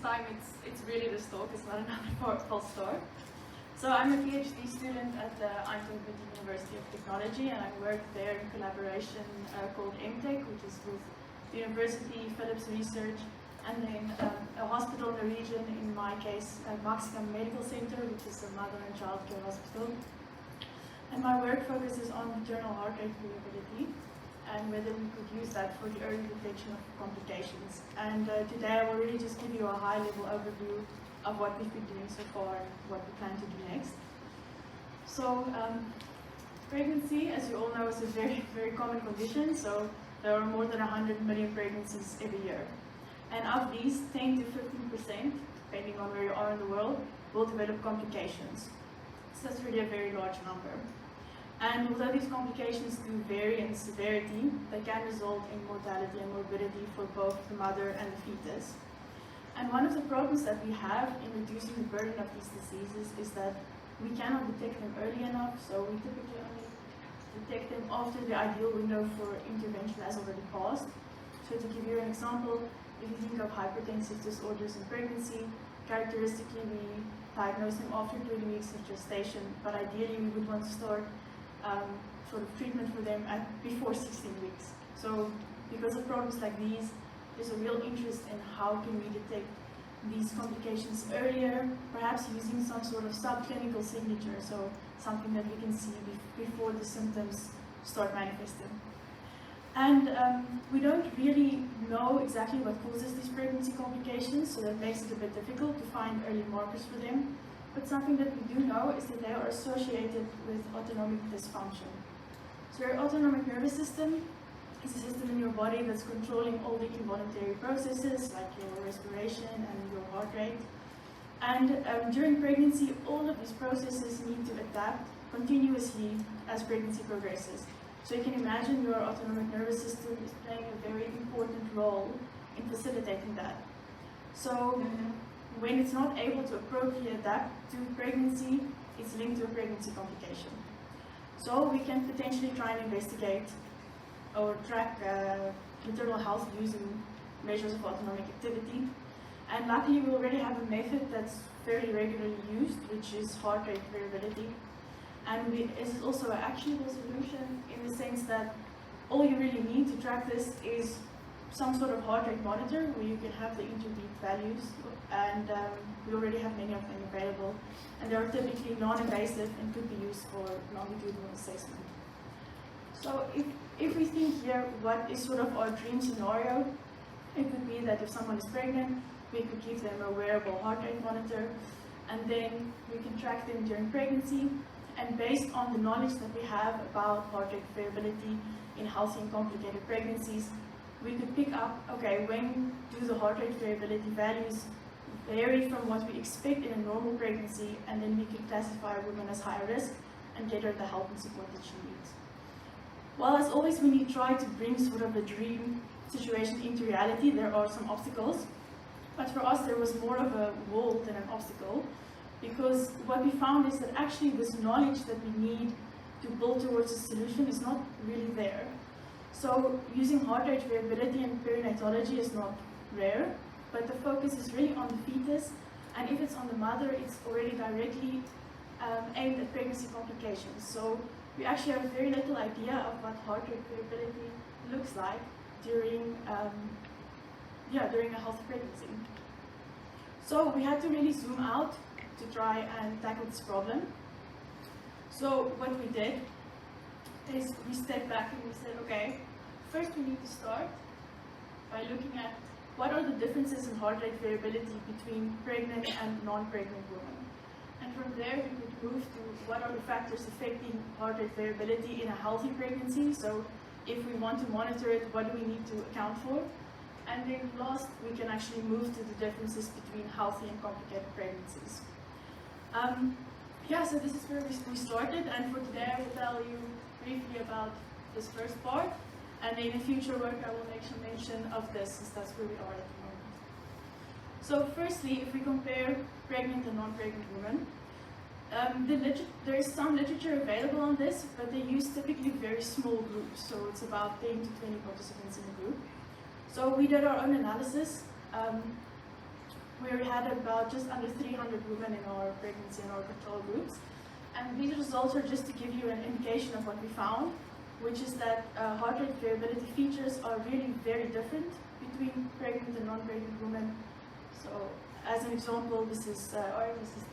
time it's really this talk, it's not another false start. So I'm a PhD student at the Eindhoven University of Technology, and I work there in collaboration called MTech, which is with the university, Philips Research, and then a hospital in the region, in my case, Maximum Medical Center, which is a mother and child care hospital. And my work focuses on maternal heart rate variability and whether we could use that for the early detection of complications. And today I will really just give you a high-level overview of what we've been doing so far and what we plan to do next. So pregnancy, as you all know, is a very, very common condition. So there are more than 100 million pregnancies every year. And of these, 10 to 15%, depending on where you are in the world, will develop complications. So that's really a very large number. And although these complications do vary in severity, they can result in mortality and morbidity for both the mother and the fetus. And one of the problems that we have in reducing the burden of these diseases is that we cannot detect them early enough, so we typically only detect them after the ideal window for intervention has already passed. So to give you an example, if you think of hypertensive disorders in pregnancy, characteristically we diagnose them after 20 weeks of gestation, but ideally we would want to start sort of treatment for them before 16 weeks. So because of problems like these, there's a real interest in how can we detect these complications earlier, perhaps using some sort of subclinical signature, so something that we can see before the symptoms start manifesting. And we don't really know exactly what causes these pregnancy complications, so that makes it a bit difficult to find early markers for them. But something that we do know is that they are associated with autonomic dysfunction. So your autonomic nervous system is a system in your body that's controlling all the involuntary processes, like your respiration and your heart rate. And during pregnancy, all of these processes need to adapt continuously as pregnancy progresses. So you can imagine your autonomic nervous system is playing a very important role in facilitating that. So when it's not able to appropriately adapt to pregnancy, it's linked to a pregnancy complication. So we can potentially try and investigate or track maternal health using measures of autonomic activity. And luckily we already have a method that's fairly regularly used, which is heart rate variability. And it is also an actionable solution in the sense that all you really need to track this is some sort of heart rate monitor where you can have the interbeat values, and we already have many of them available. And they are typically non-invasive and could be used for longitudinal assessment. So if we think here what is sort of our dream scenario, it could be that if someone is pregnant, we could give them a wearable heart rate monitor, and then we can track them during pregnancy. And based on the knowledge that we have about heart rate variability in healthy and complicated pregnancies, we could pick up, okay, when do the heart rate variability values vary from what we expect in a normal pregnancy, and then we can classify a woman as high risk and get her the help and support that she needs. Well, as always, when you try to bring sort of a dream situation into reality, there are some obstacles. But for us, there was more of a wall than an obstacle, because what we found is that actually this knowledge that we need to build towards a solution is not really there. So using heart rate variability in perinatology is not rare, but the focus is really on the fetus, and if it's on the mother, it's already directly aimed at pregnancy complications. So we actually have very little idea of what heart rate variability looks like during a healthy pregnancy. So we had to really zoom out to try and tackle this problem. So what we did is we stepped back and we said, okay, first we need to start by looking at what are the differences in heart rate variability between pregnant and non-pregnant women. And from there we could move to what are the factors affecting heart rate variability in a healthy pregnancy. So if we want to monitor it, what do we need to account for? And then last, we can actually move to the differences between healthy and complicated pregnancies. So this is where we started, and for today I will tell you briefly about this first part, and in future work I will make some mention of this, since that's where we are at the moment. So firstly, if we compare pregnant and non-pregnant women, there is some literature available on this, but they use typically very small groups, so it's about 10 to 20 participants in a group. So we did our own analysis. we had about just under 300 women in our pregnancy and our control groups. And these results are just to give you an indication of what we found, which is that heart rate variability features are really very different between pregnant and non-pregnant women. So, as an example, this is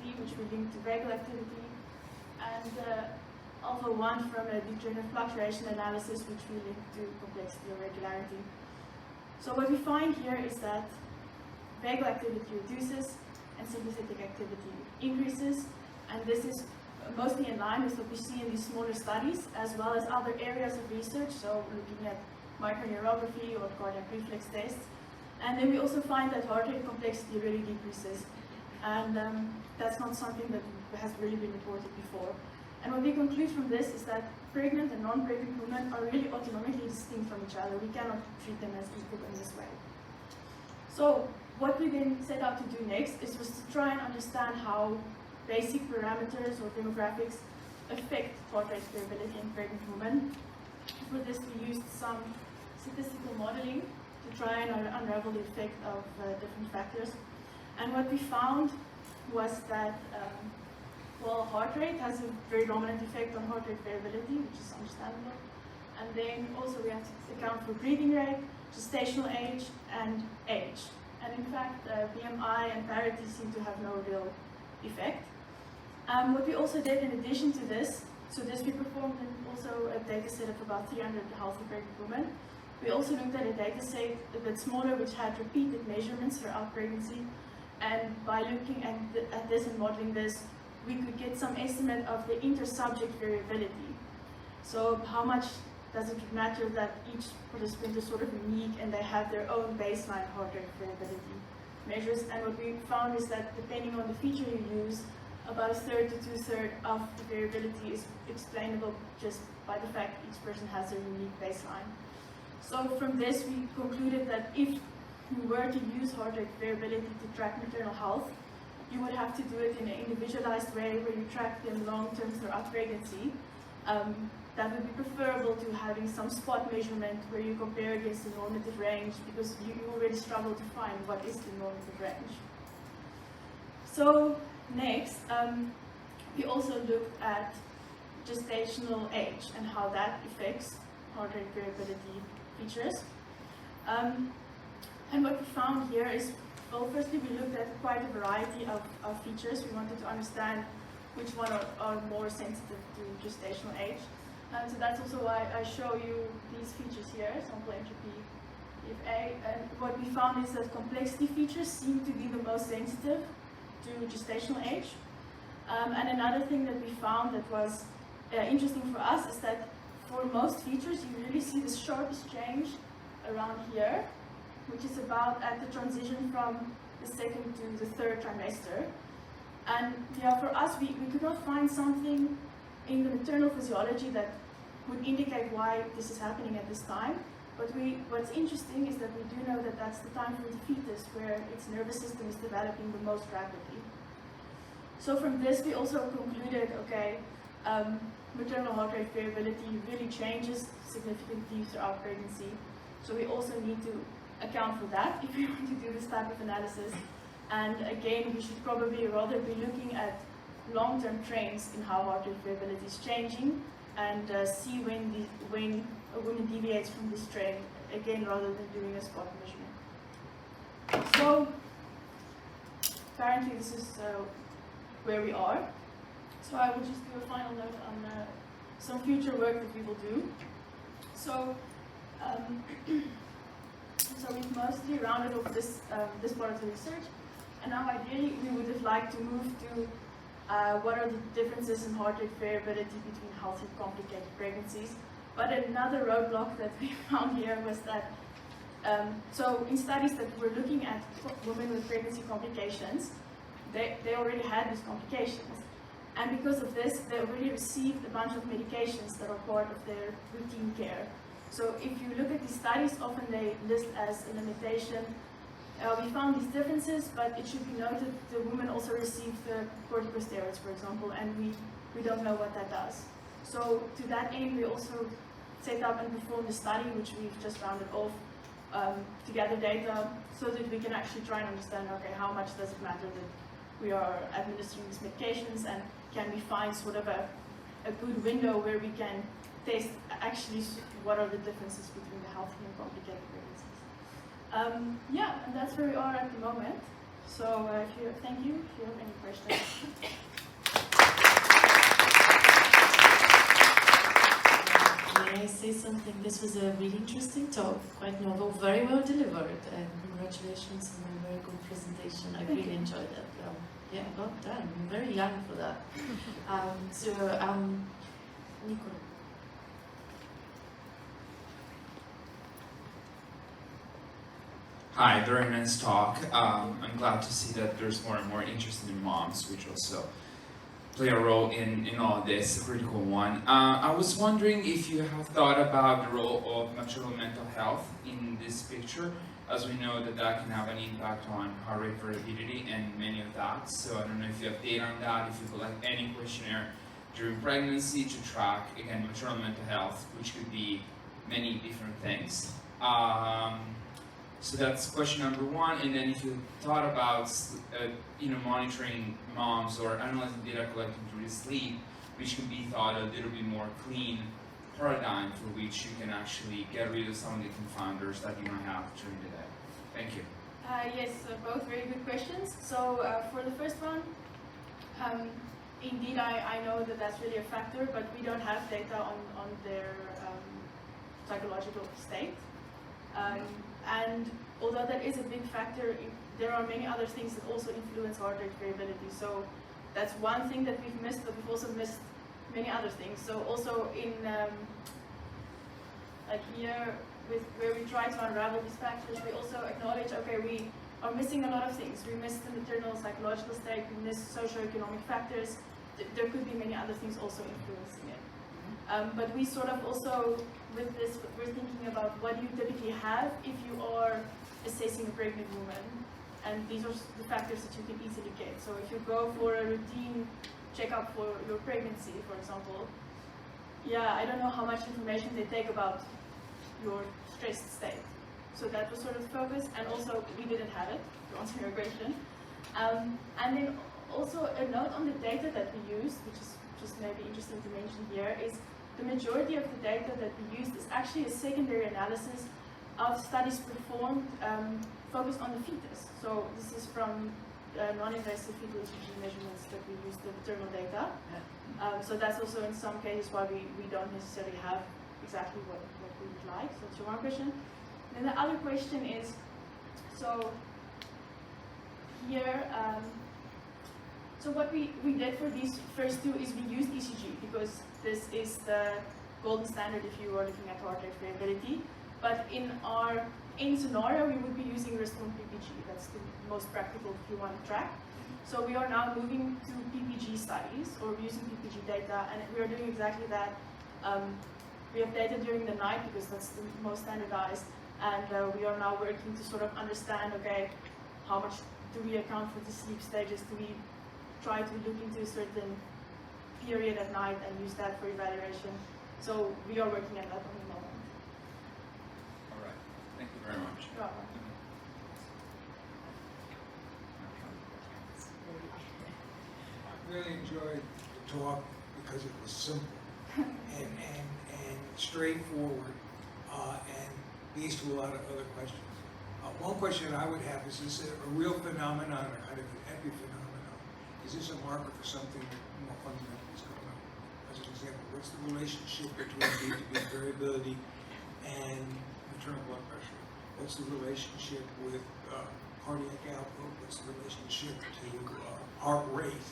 P, which we link to vagal activity, and alpha 1 from a determinant fluctuation analysis, which we link to complexity or regularity. So what we find here is that vagal activity reduces and sympathetic activity increases, and this is mostly in line with what we see in these smaller studies, as well as other areas of research, so looking at microneurography or cardiac reflex tests. And then we also find that heart rate complexity really decreases, and that's not something that has really been reported before. And what we conclude from this is that pregnant and non-pregnant women are really autonomically distinct from each other. We cannot treat them as equal in this way. So what we then set out to do next was to try and understand how basic parameters or demographics affect heart rate variability in pregnant women. For this, we used some statistical modeling to try and unravel the effect of different factors. And what we found was that well, heart rate has a very dominant effect on heart rate variability, which is understandable. And then also we have to account for breathing rate, gestational age, and age. And in fact, BMI and parity seem to have no real effect. What we also did in addition to this, we performed also a data set of about 300 healthy pregnant women. We also looked at a data set a bit smaller, which had repeated measurements throughout pregnancy. And by looking at this and modeling this, we could get some estimate of the inter-subject variability. So how much does it matter that each participant is sort of unique and they have their own baseline heart rate variability measures? And what we found is that depending on the feature you use, about 1/3 to 2/3 of the variability is explainable just by the fact each person has their unique baseline. So from this, we concluded that if you were to use heart rate variability to track maternal health, you would have to do it in an individualized way where you track them long-term throughout pregnancy. That would be preferable to having some spot measurement where you compare against the normative range, because you already struggle to find what is the normative range. So next, we also looked at gestational age and how that affects heart rate variability features. And what we found here is, well, firstly, we looked at quite a variety of features. We wanted to understand which one are more sensitive to gestational age. So that's also why I show you these features here, sample entropy, PFA. And what we found is that complexity features seem to be the most sensitive to gestational age. And another thing that we found that was interesting for us is that for most features, you really see the sharpest change around here, which is about at the transition from the 2nd to the 3rd trimester. And yeah, for us, we could not find something in the maternal physiology that would indicate why this is happening at this time. But what's interesting is that we do know that that's the time for the fetus where its nervous system is developing the most rapidly. So from this, we also concluded, okay, maternal heart rate variability really changes significantly throughout pregnancy. So we also need to account for that if we want to do this type of analysis. And again, we should probably rather be looking at long-term trends in how heart rate variability is changing, and see when a woman deviates from this trend, again, rather than doing a spot measurement. So apparently this is where we are. So I will just do a final note on some future work that we will do. So we've mostly rounded off this part of the research, and now ideally we would have liked to move to what are the differences in heart rate variability between healthy and complicated pregnancies. But another roadblock that we found here was that, so in studies that were looking at women with pregnancy complications, they already had these complications. And because of this, they already received a bunch of medications that are part of their routine care. So if you look at these studies, often they list as a limitation. We found these differences, but it should be noted the women also received the corticosteroids, for example, and we don't know what that does. So to that end, we also set up and performed a study, which we've just rounded off, to gather data so that we can actually try and understand, okay, how much does it matter that we are administering these medications, and can we find sort of a good window where we can test actually what are the differences between the healthy and complicated pregnancies. Yeah, and that's where we are at the moment. So thank you. If you have any questions. May I say something? This was a really interesting talk, quite novel, very well delivered, and congratulations on a very good presentation. I really enjoyed that. Yeah, well done. I'm very young for that. Nicola. Hi, very nice talk. I'm glad to see that there's more and more interest in moms, which also play a role in all this, a critical one. I was wondering if you have thought about the role of maternal mental health in this picture, as we know that that can have an impact on heart rate variability and many of that. So I don't know if you have data on that, if you collect any questionnaire during pregnancy to track, again, maternal mental health, which could be many different things. So that's question number one. And then if you thought about monitoring moms or analyzing data collected through sleep, which can be thought a little bit more clean paradigm for which you can actually get rid of some of the confounders that you might have during the day. Thank you. Yes, both very good questions. So for the first one, indeed I know that that's really a factor, but we don't have data on their psychological state. And although that is a big factor, there are many other things that also influence heart rate variability. So that's one thing that we've missed, but we've also missed many other things. So also in like here, where we try to unravel these factors, we also acknowledge, okay, we are missing a lot of things. We missed the maternal psychological state, we missed socioeconomic factors. There could be many other things also influencing it. But we sort of also, with this, we're thinking about what you typically have if you are assessing a pregnant woman. And these are the factors that you can easily get. So if you go for a routine checkup for your pregnancy, for example, yeah, I don't know how much information they take about your stressed state. So that was sort of the focus, and also we didn't have it, to answer your question. And then also a note on the data that we used, which is just maybe interesting to mention here, is the majority of the data that we used is actually a secondary analysis of studies performed focused on the fetus. So this is from non-invasive fetal ECG measurements that we use the maternal data. So that's also in some cases why we don't necessarily have exactly what we would like. So that's your one question. Then the other question is, so here, so what we did for these first two is we used ECG because this is the golden standard if you are looking at heart rate variability. But in our scenario, we would be using response PPG. That's the most practical if you want to track. So we are now moving to PPG studies, or using PPG data, and we are doing exactly that. We have data during the night because that's the most standardized, and we are now working to sort of understand, okay, how much do we account for the sleep stages? Do we try to look into a certain period at night and use that for evaluation? So we are working at that on the moment. All right. Thank you very much. You're welcome. I really enjoyed the talk because it was simple and straightforward and leads to a lot of other questions. One question I would have is this a real phenomenon or kind of an epiphenomenon? Is this a marker for something more fundamental is going on? As an example, what's the relationship between B2B variability and maternal blood pressure? What's the relationship with cardiac output? What's the relationship to heart rate,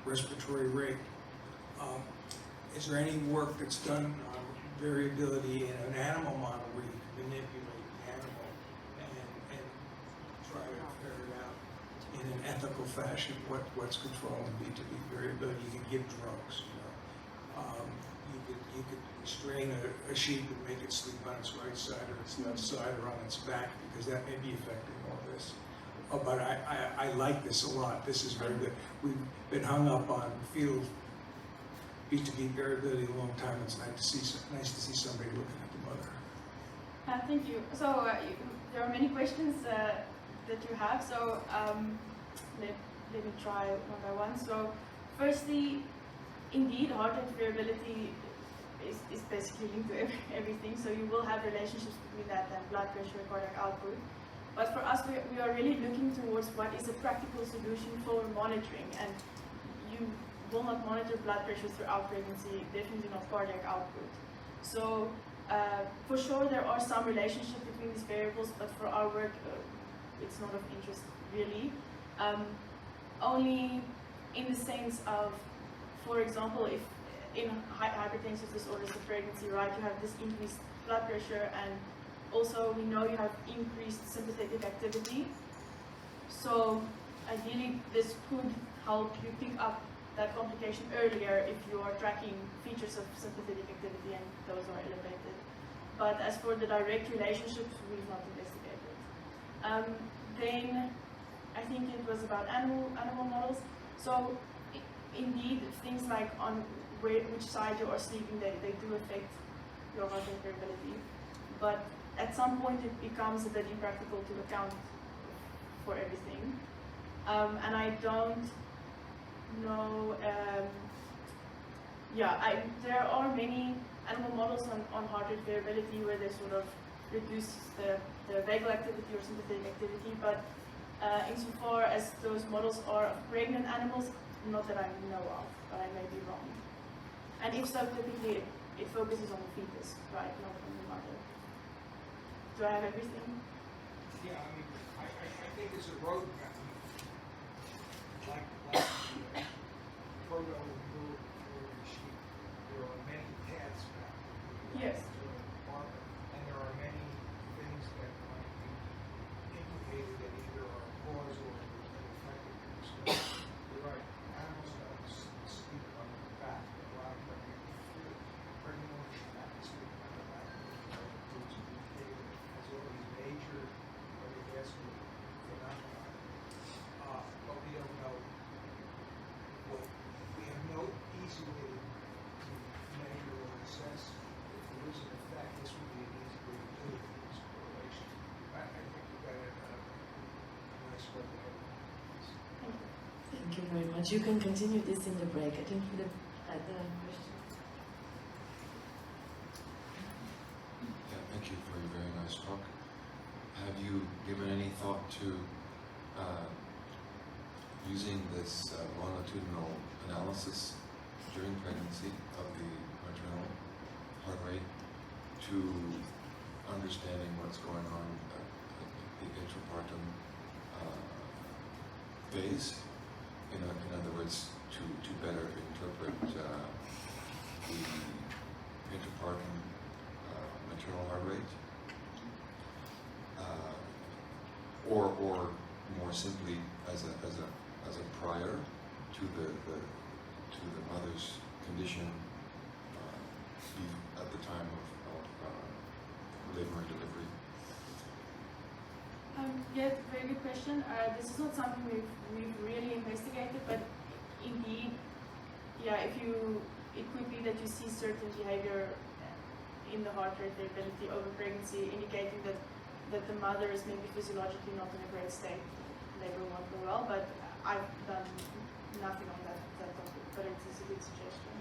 respiratory rate? Is there any work that's done on variability in an animal model where you can manipulate the animal and try to ferret out in an ethical fashion what's controlling B2B variability? You can give drugs, you know. You could restrain a sheep and make it sleep on its right side or its left side or on its back because that may be affecting all this. But I like this a lot. This is very good. We've been hung up on field B2B variability a long time. It's nice to see somebody looking at the mother. Thank you. So there are many questions that you have. So let me try one by one. So firstly, indeed, heart rate variability is basically linked to everything. So you will have relationships between that and blood pressure, cardiac output. But for us, we are really looking towards what is a practical solution for monitoring. And you will not monitor blood pressure throughout pregnancy, definitely not cardiac output. So for sure, there are some relationships between these variables, but for our work, it's not of interest really. Only in the sense of, for example, if in hypertensive disorders of pregnancy, right, you have this increased blood pressure, and also we know you have increased sympathetic activity. So ideally, this could help you pick up that complication earlier if you are tracking features of sympathetic activity and those are elevated. But as for the direct relationships, we've not investigated. Then I think it was about animal models. So indeed, things like on which side you are sleeping, they do affect your heart rate variability. But at some point, it becomes a bit impractical to account for everything. And I don't know. There are many animal models on heart rate variability where they sort of reduce the vagal activity or sympathetic activity, but insofar as those models are of pregnant animals, not that I know of, but I may be wrong. And if so, typically it focuses on the fetus, right, not on the mother. Do I have everything? Yeah, I mean, I think it's a roadmap. Like proto sheep, there are many paths back. Yes. To a marker, and there are many things that might be implicated that either are cause or effective. So you're right, animals don't speak on the back, but a lot of them feel pregnant women should not speak on the back. It's indicated as all these major cardiovascular phenomena. But we don't know what, we have no easy way to measure or assess if there is an effect. This would be an easy way to do it, this correlation. I think we've got a nice way to have it. Thank you very much. You can continue this in the break. I think Philip had a question. Yeah, thank you for your very nice talk. Have you given any thought to using this longitudinal analysis during pregnancy of the maternal heart rate to understanding what's going on at the intrapartum phase? In other words, to better interpret the intrapartum maternal heart rate, or more simply as a prior to the mother's condition at the time of labor and delivery. Yeah, very good question. This is not something we've really investigated, but indeed, yeah, it could be that you see certain behavior in the heart rate variability over pregnancy, indicating that the mother is maybe physiologically not in a great state. Labor won't go well, but I've done nothing on that topic, but it is a good suggestion.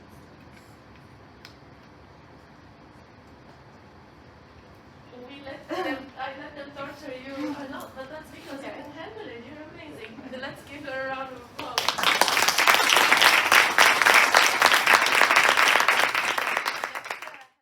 Should we let them